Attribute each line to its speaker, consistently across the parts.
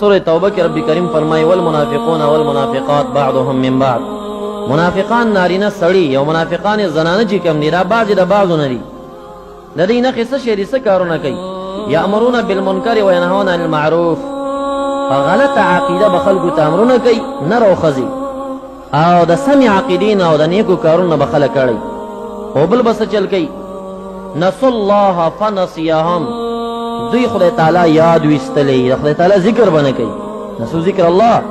Speaker 1: سورة توبہ کی رب کریم فرمائی والمنافقون والمنافقات بعضهم من بعض. منافقان نارینه سړي او منافقان زنانه چې کوم دي دا بعض د بعضو نه دي. د دې نښې څه شی دي، څه کارونه کوي؟ یامرون بالمنکر وینهون عن المعروف. غلطه عقیده به خلکو ته امرونه کوي، نر او ښځې، او د سمې عقیدې نه او د نیکو کارونه به خلک اړوي. او بل به څه چل کوي؟ نسوا الله فنسیهم. دوی خدای تعالی یاد ویستلی، د خدای تعالی ذکر به نه کوي. نسو ذکر الله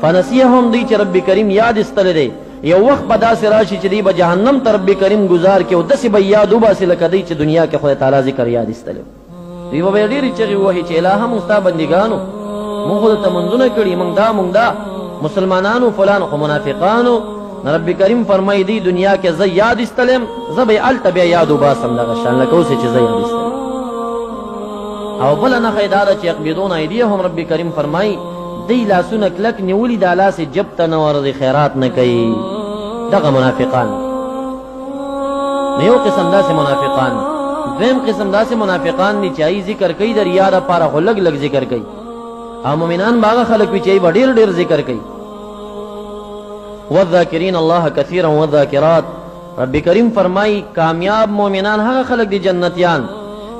Speaker 1: فنسیهم، دوی چې رب کریم یاد ایستلی دی. یو وخت به داسې راشي چې دوی به جهنم ته رب کریم ګزار کړي او داسې به یاد وباسي لکه دوی چې دنیا کې خدای تعالی ذکر یاد ایستلی. دوی به ډېرې چغې ووهي چې الهه موږ ستا بندګانو، موږ خو درته منځونه کړي، موږ دا مسلمانانو فلان، خو منافقانو. رب کریم فرمایي دی دنیا کې زه یاد ایستلم، زه به یې هلته بیا یاد وباسم دغه شان لکه اوس چې زه یاد ایستلم. او بله نښه یې دا ده چې یقبضون ایدیهم، رب کریم فرمایي دی لاسونه کلک نیولي، دا لاس یې جب ته نه ورځي، خیرات نه کوي. دغه منافقان. یو قسم داسې منافقان. دویم قسم داسې منافقان دي چې هغوی ذکر کوي د ریا دپاره، خو لږ لږ ذکر کوي. او مؤمنان به هغه خلک وي چې هغوی به ډېر ډېر ذکر کوي. والذاکرین الله کثیرا والذاکرات. رب کریم فرمایي کامیاب مؤمنان هغه خلک دي جنتیان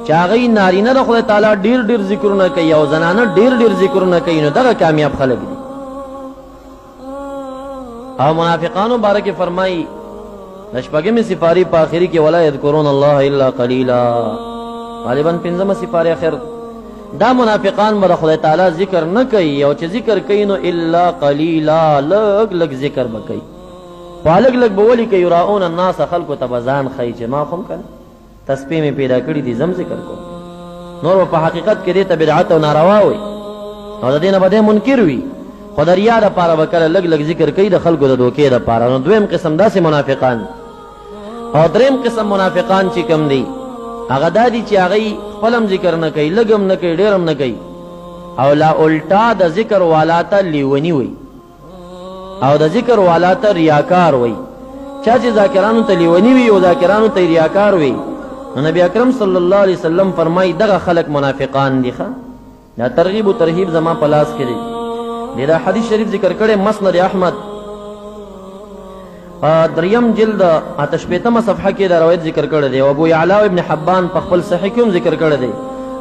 Speaker 1: چې هغوی نارینه د خدای تعالی ډېر ډېر ذکرونه کوي او زنانه ډېر ډېر ذکرونه کوي، نو دغه کامیاب خلک دي. او منافقانو باره کې فرمایي د شپږمې سپارې په آخري کې ولا یذکرون الله الا قلیلا، غالبا پنځمه سپارې اخر. دا منافقان به د خدای تعالی ذکر نه کوي، او چې ذکر کوي نو الا قلیلا، لږ لږ ذکر به کوي. خو لږ لږ به ولي کوي؟ یراؤون الناس، خلکو ته به ځان ښیي چې ما خو هم کنه تسبیح مې پیدا کړي دي، زم ذکر کوم. نور په حقیقت کې دې ته بدعت او ناروا وي او د دې نه به دی منکر وي، خو د ریا دپاره به کله لږ لږ ذکر کوي د خلکو د دوکې دپاره. نو دویم قسم داسې منافقان. او دریم قسم منافقان چې کوم دی هغه دا دي چې هغوی خپل هم ذکر نه کوي، لږ هم نه کوي، ډېر هم نه کوي، او لا الټا د ذکر والا ته لیوني وي او د ذکر والا ته ریاکار وي. چا چې ذاکرانو ته لیوني وي او ذاکرانو ته ریاکار وي، نو نبی اکرم صلی الله علیه وسلم فرمایي دغه خلک منافقان دي. دا ترغیب و ترهیب زما په لاس کې دی. دا حدیث شریف ذکر کړی مسند احمد دریم جلد 88مه صفحه کې دا روایت ذکر کړی دی، او ابو یعلا ابن حبان په خپل صحیح کې هم ذکر کړی دی،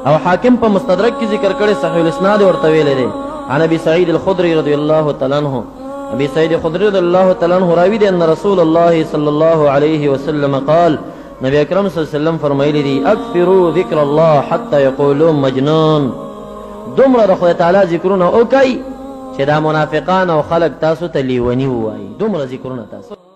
Speaker 1: او حاکم په مستدرک کې ذکر کړی، صحیح الاسناد ورته ویلی دی. عن ابي سعيد الخدري رضي الله تعالى عنه، ابي سعيد الخدري رضي الله تعالى عنه راوي دی ان رسول الله صلى الله عليه وسلم قال، نبی اکرم صلی الله علیه وسلم فرمایلی دی اکثروا ذکر الله حتى يقولون مجنون. دومره د خدای تعالی ذکرونه وکئ چې دا منافقان او خلک تاسو ته لیوني ووایي، دومره ذکرونه تاسو